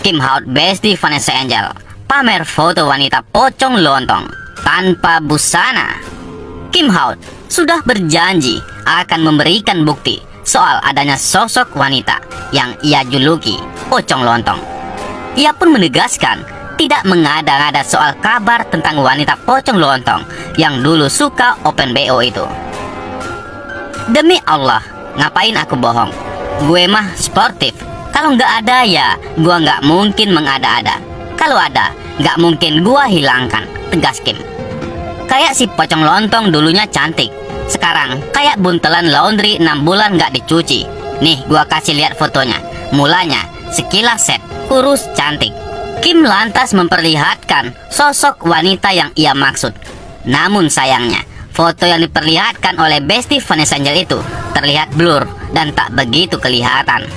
Kim Howard Besti Vanessa Angel pamer foto wanita pocong lontong tanpa busana. Kim Howard sudah berjanji akan memberikan bukti soal adanya sosok wanita yang ia juluki pocong lontong. Ia pun menegaskan tidak mengada-ngada soal kabar tentang wanita pocong lontong yang dulu suka open BO itu. Demi Allah, ngapain aku bohong? Gue mah sportif. Kalau nggak ada ya, gua nggak mungkin mengada-ada. Kalau ada, nggak mungkin gua hilangkan, tegas Kim. Kayak si pocong lontong dulunya cantik, sekarang kayak buntelan laundry 6 bulan nggak dicuci. Nih, gua kasih lihat fotonya. Mulanya sekilas set, kurus cantik. Kim lantas memperlihatkan sosok wanita yang ia maksud. Namun sayangnya, foto yang diperlihatkan oleh Besti Vanessa Angel itu terlihat blur dan tak begitu kelihatan.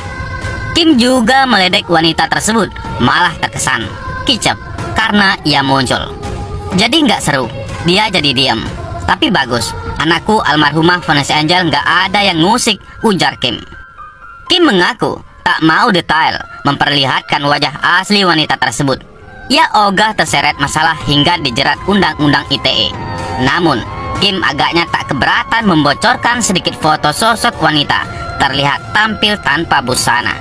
Kim juga meledek wanita tersebut, malah terkesan kicep karena ia muncul. Jadi nggak seru, dia jadi diam. Tapi bagus, anakku almarhumah Vanessa Angel nggak ada yang ngusik, ujar Kim. Kim mengaku tak mau detail memperlihatkan wajah asli wanita tersebut. Ia ogah terseret masalah hingga dijerat Undang-Undang ITE. Namun, Kim agaknya tak keberatan membocorkan sedikit foto sosok wanita terlihat tampil tanpa busana.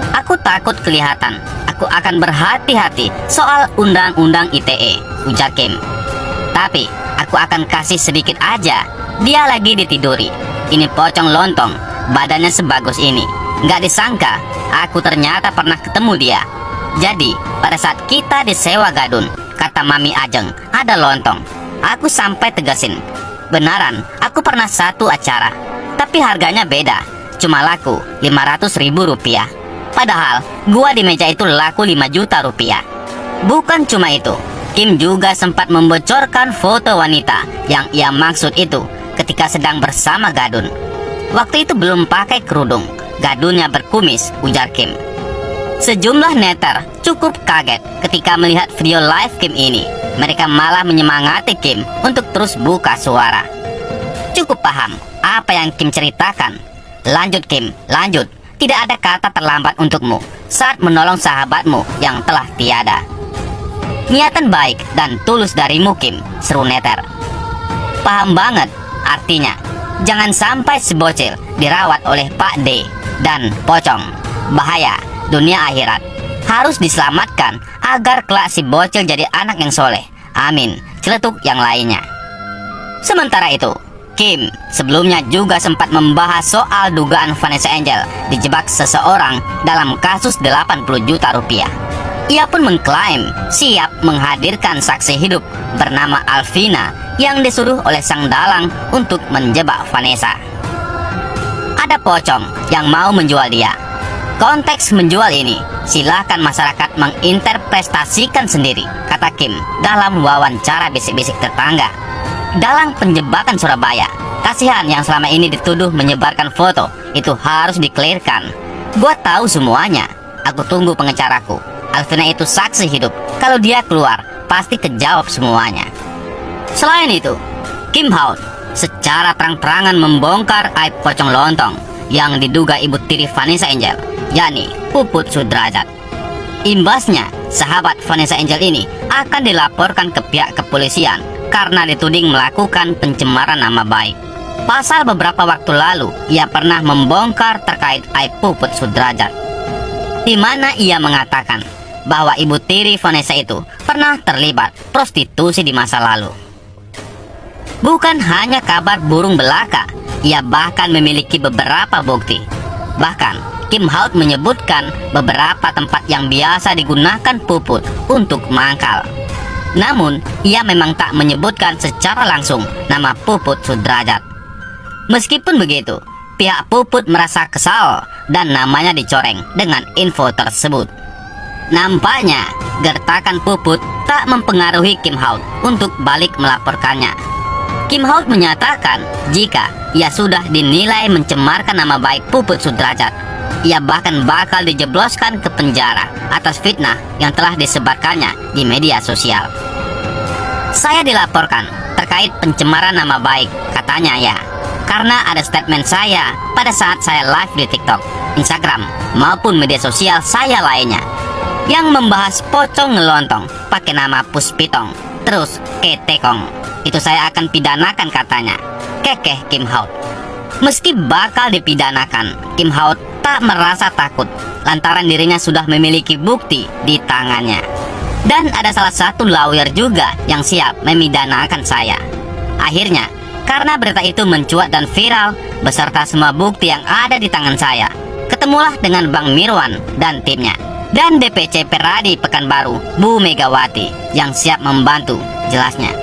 Aku takut kelihatan. Aku akan berhati-hati soal Undang-Undang ITE, ujar Kim. Tapi, aku akan kasih sedikit aja. Dia lagi ditiduri. Ini pocong lontong, badannya sebagus ini. Nggak disangka, aku ternyata pernah ketemu dia. Jadi, pada saat kita disewa gadun, kata Mami Ajeng, ada lontong. Aku sampai tegasin. Benaran, aku pernah satu acara. Tapi harganya beda. Cuma laku Rp500.000. Padahal gua di meja itu laku 5 juta rupiah. Bukan cuma itu, Kim juga sempat membocorkan foto wanita yang ia maksud itu ketika sedang bersama gadun. Waktu itu belum pakai kerudung, gadunnya berkumis, ujar Kim. Sejumlah netter cukup kaget ketika melihat video live Kim ini. Mereka malah menyemangati Kim untuk terus buka suara. Cukup paham apa yang Kim ceritakan. Lanjut Kim, lanjut. Tidak ada kata terlambat untukmu saat menolong sahabatmu yang telah tiada. Niatan baik dan tulus darimu Kim, seru netter. Paham banget, artinya jangan sampai si bocil dirawat oleh Pak D dan pocong. Bahaya, dunia akhirat. Harus diselamatkan agar kelak si bocil jadi anak yang soleh. Amin, celetuk yang lainnya. Sementara itu, Kim sebelumnya juga sempat membahas soal dugaan Vanessa Angel dijebak seseorang dalam kasus 80 juta rupiah. Ia pun mengklaim siap menghadirkan saksi hidup bernama Alvina yang disuruh oleh sang dalang untuk menjebak Vanessa. Ada pocong yang mau menjual dia. Konteks menjual ini, silakan masyarakat menginterpretasikan sendiri, kata Kim dalam wawancara bisik-bisik tetangga. Dalang penjebakan Surabaya, kasihan yang selama ini dituduh menyebarkan foto, itu harus dikelirkan. Gua tahu semuanya. Aku tunggu pengecaraku. Alvina itu saksi hidup. Kalau dia keluar, pasti kejawab semuanya. Selain itu, Kim Howard secara terang-terangan membongkar aib pocong lontong yang diduga ibu tiri Vanessa Angel, yakni Puput Sudrajat. Imbasnya, sahabat Vanessa Angel ini akan dilaporkan ke pihak kepolisian karena dituding melakukan pencemaran nama baik. Pasal beberapa waktu lalu, ia pernah membongkar terkait aib Puput Sudrajat, di mana ia mengatakan bahwa ibu tiri Vanessa itu pernah terlibat prostitusi di masa lalu. Bukan hanya kabar burung belaka, ia bahkan memiliki beberapa bukti. Bahkan, Kim Howard menyebutkan beberapa tempat yang biasa digunakan Puput untuk mangkal. Namun, ia memang tak menyebutkan secara langsung nama Puput Sudrajat. Meskipun begitu, pihak Puput merasa kesal dan namanya dicoreng dengan info tersebut. Nampaknya, gertakan Puput tak mempengaruhi Kim Howard untuk balik melaporkannya. Kim Howard menyatakan jika ia sudah dinilai mencemarkan nama baik Puput Sudrajat, ia bahkan bakal dijebloskan ke penjara atas fitnah yang telah disebarkannya di media sosial. Saya dilaporkan terkait pencemaran nama baik, katanya ya, karena ada statement saya pada saat saya live di TikTok Instagram maupun media sosial saya lainnya yang membahas pocong ngelontong pakai nama Puspitong, terus Ketekong. Itu saya akan pidanakan katanya, kekeh Kim Haut. Meski bakal dipidanakan, Kim Haut tak merasa takut lantaran dirinya sudah memiliki bukti di tangannya. Dan ada salah satu lawyer juga yang siap memidanakan saya. Akhirnya, karena berita itu mencuat dan viral beserta semua bukti yang ada di tangan saya, ketemulah dengan Bang Mirwan dan timnya, dan DPC Peradi Pekanbaru, Bu Megawati, yang siap membantu, jelasnya.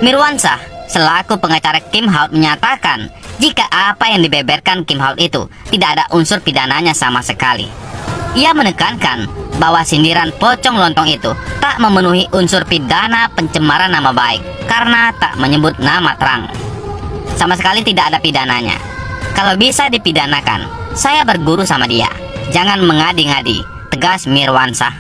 Mirwansah selaku pengacara Kim Haut menyatakan jika apa yang dibeberkan Kim Haut itu tidak ada unsur pidananya sama sekali. Ia menekankan bahwa sindiran pocong lontong itu tak memenuhi unsur pidana pencemaran nama baik karena tak menyebut nama terang. Sama sekali tidak ada pidananya. Kalau bisa dipidanakan, saya berguru sama dia. Jangan mengadi-ngadi, tegas Mirwansah.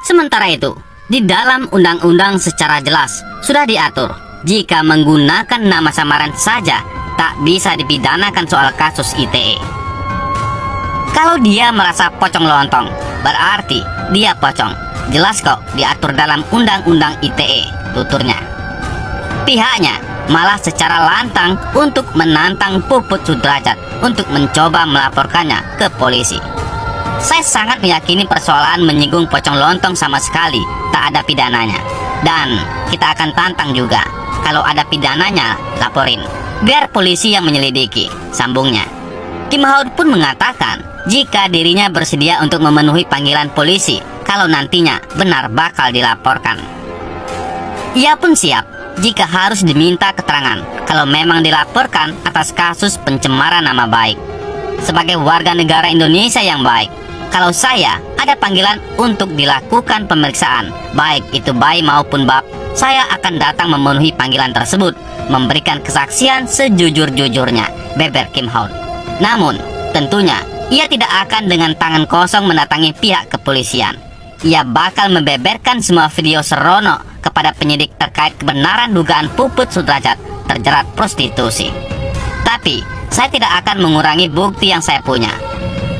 Sementara itu, di dalam undang-undang secara jelas sudah diatur jika menggunakan nama samaran saja tak bisa dipidanakan soal kasus ITE. Kalau dia merasa pocong lontong, berarti dia pocong. Jelas kok diatur dalam undang-undang ITE, tuturnya. Pihaknya malah secara lantang untuk menantang Puput Sudrajat untuk mencoba melaporkannya ke polisi. Saya sangat meyakini persoalan menyinggung pocong lontong sama sekali tak ada pidananya. Dan kita akan tantang juga, kalau ada pidananya, laporin. Biar polisi yang menyelidiki, sambungnya. Kim Haut pun mengatakan jika dirinya bersedia untuk memenuhi panggilan polisi kalau nantinya benar bakal dilaporkan. Ia pun siap jika harus diminta keterangan kalau memang dilaporkan atas kasus pencemaran nama baik. Sebagai warga negara Indonesia yang baik, kalau saya ada panggilan untuk dilakukan pemeriksaan, baik itu bayi maupun bab, saya akan datang memenuhi panggilan tersebut, memberikan kesaksian sejujur-jujurnya, beber Kim Haut. Namun, tentunya ia tidak akan dengan tangan kosong mendatangi pihak kepolisian. Ia bakal membeberkan semua video serono kepada penyidik terkait kebenaran dugaan Puput Sudrajat terjerat prostitusi. Tapi, saya tidak akan mengurangi bukti yang saya punya.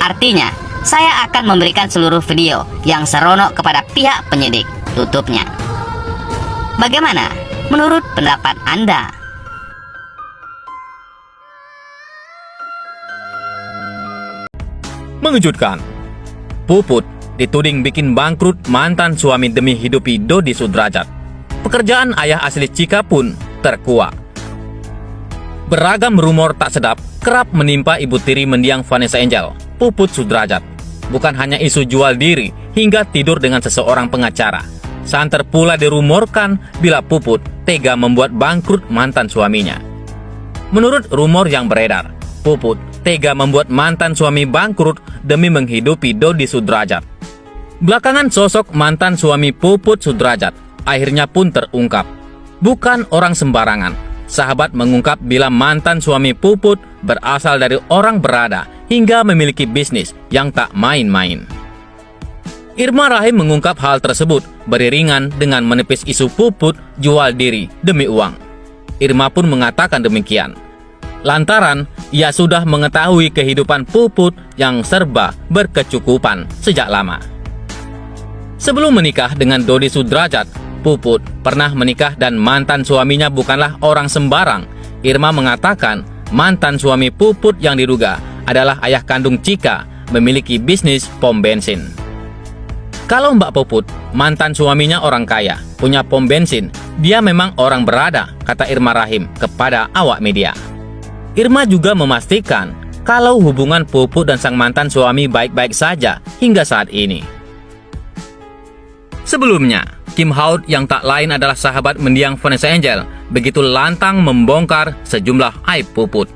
Artinya, saya akan memberikan seluruh video yang seronok kepada pihak penyidik, tutupnya. Bagaimana menurut pendapat Anda? Mengejutkan, Puput dituding bikin bangkrut mantan suami demi hidupi Dodi Sudrajat. Pekerjaan ayah asli Cika pun terkuak. Beragam rumor tak sedap kerap menimpa ibu tiri mendiang Vanessa Angel, Puput Sudrajat. Bukan hanya isu jual diri hingga tidur dengan seseorang pengacara. Santer pula dirumorkan bila Puput tega membuat bangkrut mantan suaminya. Menurut rumor yang beredar, Puput tega membuat mantan suami bangkrut demi menghidupi Dodi Sudrajat. Belakangan sosok mantan suami Puput Sudrajat akhirnya pun terungkap. Bukan orang sembarangan. Sahabat mengungkap bila mantan suami Puput berasal dari orang berada hingga memiliki bisnis yang tak main-main. Irma Rahim mengungkap hal tersebut beriringan dengan menepis isu Puput jual diri demi uang. Irma pun mengatakan demikian, lantaran ia sudah mengetahui kehidupan Puput yang serba berkecukupan sejak lama. Sebelum menikah dengan Dodi Sudrajat, Puput pernah menikah dan mantan suaminya bukanlah orang sembarang. Irma mengatakan mantan suami Puput yang diduga adalah ayah kandung Cika, memiliki bisnis pom bensin. Kalau Mbak Puput, mantan suaminya orang kaya, punya pom bensin, dia memang orang berada, kata Irma Rahim kepada awak media. Irma juga memastikan kalau hubungan Puput dan sang mantan suami baik-baik saja hingga saat ini. Sebelumnya, Kim Haut yang tak lain adalah sahabat mendiang Vanessa Angel begitu lantang membongkar sejumlah aib Puput.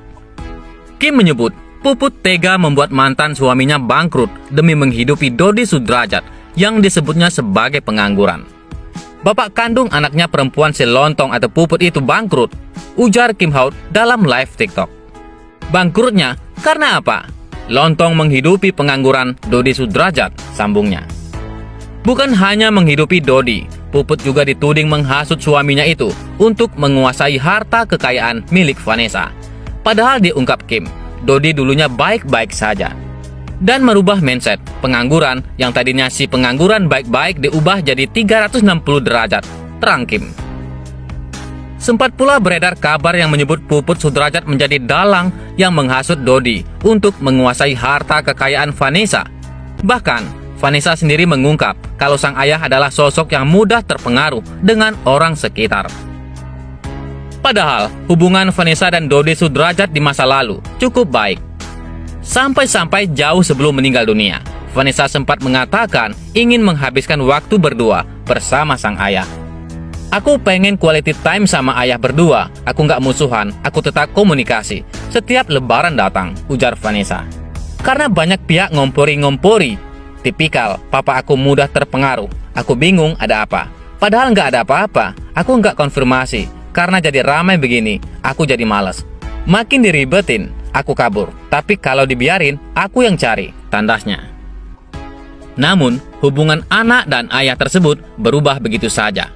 Kim menyebut Puput tega membuat mantan suaminya bangkrut demi menghidupi Dodi Sudrajat yang disebutnya sebagai pengangguran. Bapak kandung anaknya perempuan si lontong atau Puput itu bangkrut, ujar Kim Haut dalam live TikTok. Bangkrutnya karena apa? Lontong menghidupi pengangguran Dodi Sudrajat, sambungnya. Bukan hanya menghidupi Dodi, Puput juga dituding menghasut suaminya itu untuk menguasai harta kekayaan milik Vanessa. Padahal diungkap Kim, Dodi dulunya baik-baik saja. dan merubah mindset pengangguran yang tadinya si pengangguran baik-baik diubah jadi 360 derajat, terang Kim. Sempat pula beredar kabar yang menyebut Puput Sudrajat menjadi dalang yang menghasut Dodi untuk menguasai harta kekayaan Vanessa. Bahkan, Vanessa sendiri mengungkap kalau sang ayah adalah sosok yang mudah terpengaruh dengan orang sekitar. Padahal, hubungan Vanessa dan Dodi Sudrajat di masa lalu cukup baik. Sampai-sampai jauh sebelum meninggal dunia, Vanessa sempat mengatakan ingin menghabiskan waktu berdua bersama sang ayah. Aku pengen quality time sama ayah berdua, aku nggak musuhan, aku tetap komunikasi. Setiap lebaran datang, ujar Vanessa. Karena banyak pihak ngompori-ngompori, tipikal, papa aku mudah terpengaruh, aku bingung ada apa. Padahal nggak ada apa-apa, aku nggak konfirmasi, karena jadi ramai begini, aku jadi malas. Makin diribetin, aku kabur. Tapi kalau dibiarin, aku yang cari, tandasnya. Namun, hubungan anak dan ayah tersebut berubah begitu saja.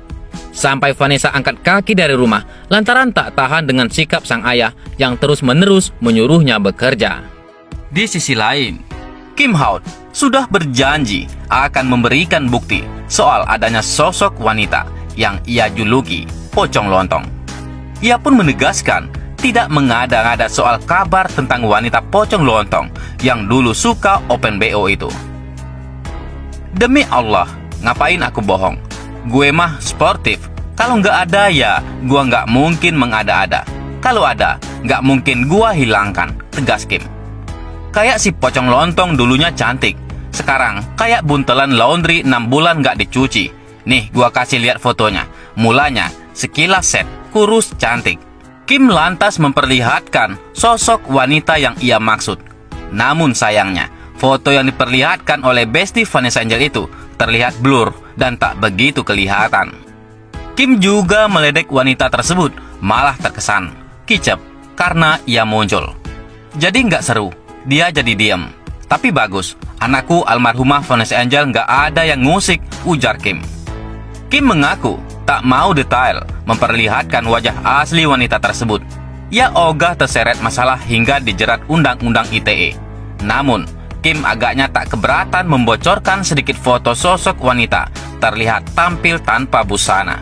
Sampai Vanessa angkat kaki dari rumah lantaran tak tahan dengan sikap sang ayah yang terus-menerus menyuruhnya bekerja. Di sisi lain, Kim Haut sudah berjanji akan memberikan bukti soal adanya sosok wanita yang ia juluki Pocong Lontong. Ia pun menegaskan tidak mengada-ngada soal kabar tentang wanita pocong lontong yang dulu suka open BO itu. Demi Allah, ngapain aku bohong? Gue mah sportif. Kalau nggak ada ya, gue nggak mungkin mengada-ada. Kalau ada, nggak mungkin gue hilangkan, tegas Kim. Kayak si pocong lontong dulunya cantik. Sekarang kayak buntelan laundry 6 bulan nggak dicuci. Nih, gue kasih lihat fotonya. Mulanya sekilas set, kurus cantik. Kim lantas memperlihatkan sosok wanita yang ia maksud. Namun sayangnya, foto yang diperlihatkan oleh Besti Vanessa Angel itu terlihat blur dan tak begitu kelihatan. Kim juga meledek wanita tersebut, malah terkesan kicep karena ia muncul. Jadi nggak seru, dia jadi diam. Tapi bagus, anakku almarhumah Vanessa Angel nggak ada yang ngusik, ujar Kim. Kim mengaku tak mau detail memperlihatkan wajah asli wanita tersebut. Ia ogah terseret masalah hingga dijerat Undang-Undang ITE. Namun, Kim agaknya tak keberatan membocorkan sedikit foto sosok wanita terlihat tampil tanpa busana.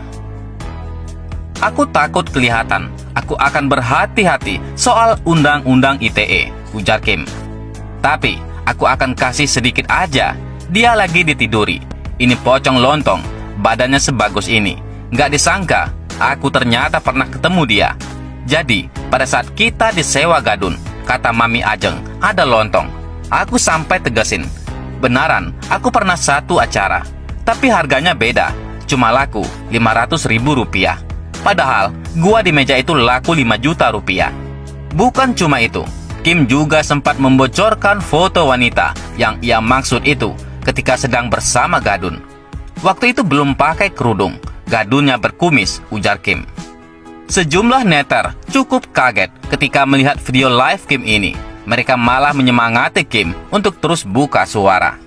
Aku takut kelihatan, aku akan berhati-hati soal Undang-Undang ITE, ujar Kim. Tapi, aku akan kasih sedikit aja, dia lagi ditiduri. Ini pocong lontong, badannya sebagus ini. Nggak disangka, aku ternyata pernah ketemu dia. Jadi, pada saat kita disewa gadun, kata Mami Ajeng, ada lontong. Aku sampai tegasin, benaran, aku pernah satu acara. Tapi harganya beda, cuma laku 500.000 rupiah. Padahal, gua di meja itu laku 5 juta rupiah. Bukan cuma itu, Kim juga sempat membocorkan foto wanita yang ia maksud itu ketika sedang bersama gadun. Waktu itu belum pakai kerudung, gadunnya berkumis, ujar Kim. Sejumlah netter cukup kaget ketika melihat video live Kim ini. Mereka malah menyemangati Kim untuk terus buka suara.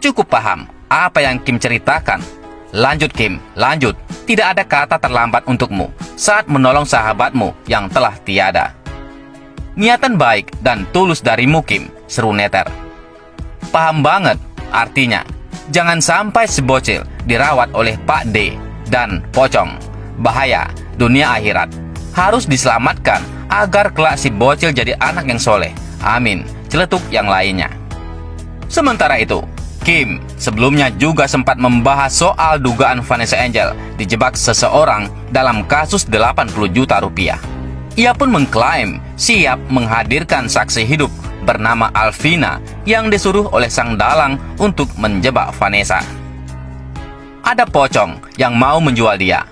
Cukup paham apa yang Kim ceritakan. Lanjut Kim, lanjut. Tidak ada kata terlambat untukmu saat menolong sahabatmu yang telah tiada. Niatan baik dan tulus darimu Kim, seru netter. Paham banget, artinya jangan sampai si bocil dirawat oleh Pak D dan pocong. Bahaya, dunia akhirat. Harus diselamatkan agar kelak si bocil jadi anak yang soleh. Amin, celetuk yang lainnya. Sementara itu, Kim sebelumnya juga sempat membahas soal dugaan Vanessa Angel dijebak seseorang dalam kasus 80 juta rupiah. Ia pun mengklaim siap menghadirkan saksi hidup bernama Alvina yang disuruh oleh sang dalang untuk menjebak Vanessa. Ada pocong yang mau menjual dia.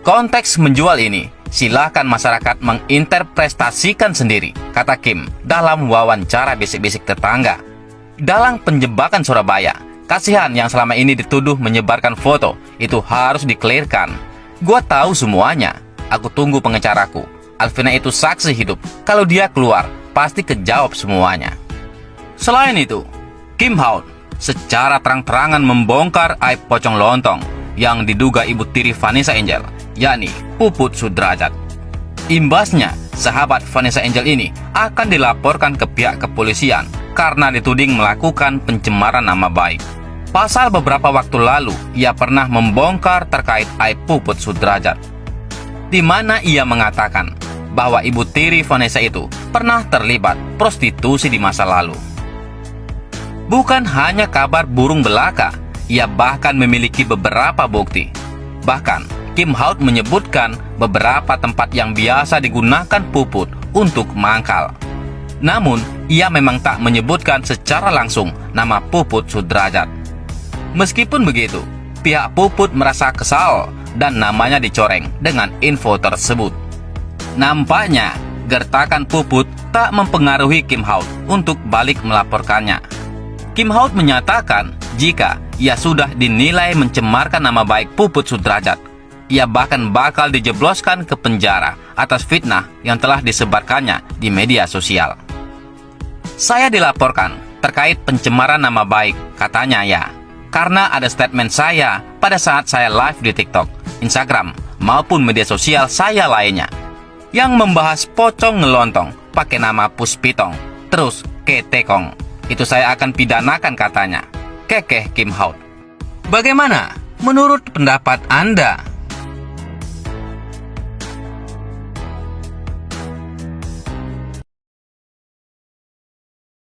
Konteks menjual ini, silakan masyarakat menginterpretasikan sendiri, kata Kim dalam wawancara bisik-bisik tetangga. Dalang penjebakan Surabaya, kasihan yang selama ini dituduh menyebarkan foto, itu harus dikelirkan. Gua tahu semuanya, aku tunggu pengecaraku. Alvina itu saksi hidup, kalau dia keluar, pasti kejawab semuanya. Selain itu, Kim Haut secara terang-terangan membongkar aib pocong lontong yang diduga ibu tiri Vanessa Angel, yakni Puput Sudrajat. Imbasnya, sahabat Vanessa Angel ini akan dilaporkan ke pihak kepolisian karena dituding melakukan pencemaran nama baik. Pasal beberapa waktu lalu, ia pernah membongkar terkait aib Puput Sudrajat, di mana ia mengatakan bahwa ibu tiri Vanessa itu pernah terlibat prostitusi di masa lalu. Bukan hanya kabar burung belaka, ia bahkan memiliki beberapa bukti. Bahkan, Kim Haut menyebutkan beberapa tempat yang biasa digunakan Puput untuk mangkal. Namun, ia memang tak menyebutkan secara langsung nama Puput Sudrajat. Meskipun begitu, pihak Puput merasa kesal dan namanya dicoreng dengan info tersebut. Nampaknya, gertakan Puput tak mempengaruhi Kim Haut untuk balik melaporkannya. Kim Haut menyatakan jika ia sudah dinilai mencemarkan nama baik Puput Sudrajat, ia bahkan bakal dijebloskan ke penjara atas fitnah yang telah disebarkannya di media sosial. Saya dilaporkan terkait pencemaran nama baik, katanya ya, karena ada statement saya pada saat saya live di TikTok, Instagram, maupun media sosial saya lainnya yang membahas pocong ngelontong pakai nama Puspitong, terus Ketekong. Itu saya akan pidanakan, katanya. Kekeh Kim Haut. Bagaimana menurut pendapat Anda?